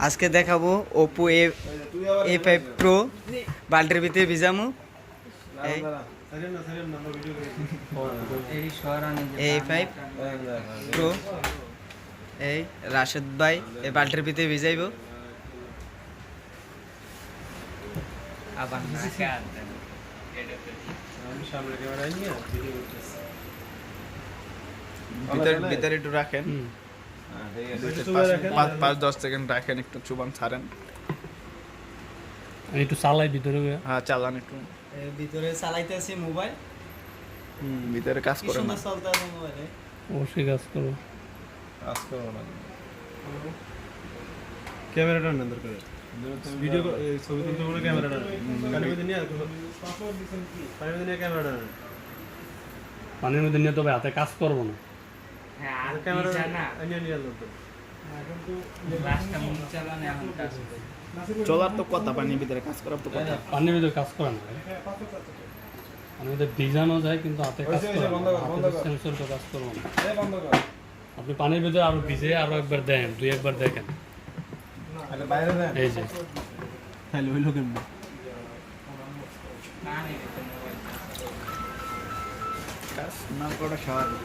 আজকে দেখাবো Oppo A5 Pro বাল্টির ভিতরে ভিজামু এই A5 Pro এই রাশেদ ভাই এই বাল্টির ভিতরে ভিজাইব আবার না ভিতরে একটু রাখেন 5-10 সেকেন্ড রাখেন, একটু চুবান ছাড়েন, একটু চালাই ভিতরে। হ্যাঁ চালান একটু। ভিতরে চালাইতেছি মোবাইল, ভিতরে কাজ করে না, চলতেছে মোবাইলে। অবশ্যই কাজ করো। ক্যামেরাটা না দরকার, ভিডিও ছবি তুলতে কোনো ক্যামেরাটা না, পানির মধ্যে নিয়ে তবে হাতে কাজ করবো না। চলার তো কথা, পানির ভিতরে কাজ করার তো কথা। পানির ভিতরে কাজ করে না, পানির মধ্যে ভিজানো যায় কিন্তু হাতে কাজ করে না, সেন্সর তো কাজ করবো না। আপনি পানির ভিতরে আরো ভিজে আরো একবার দেন, 2-1 দেখেন। এই যে কাজ না করা স্বাভাবিক।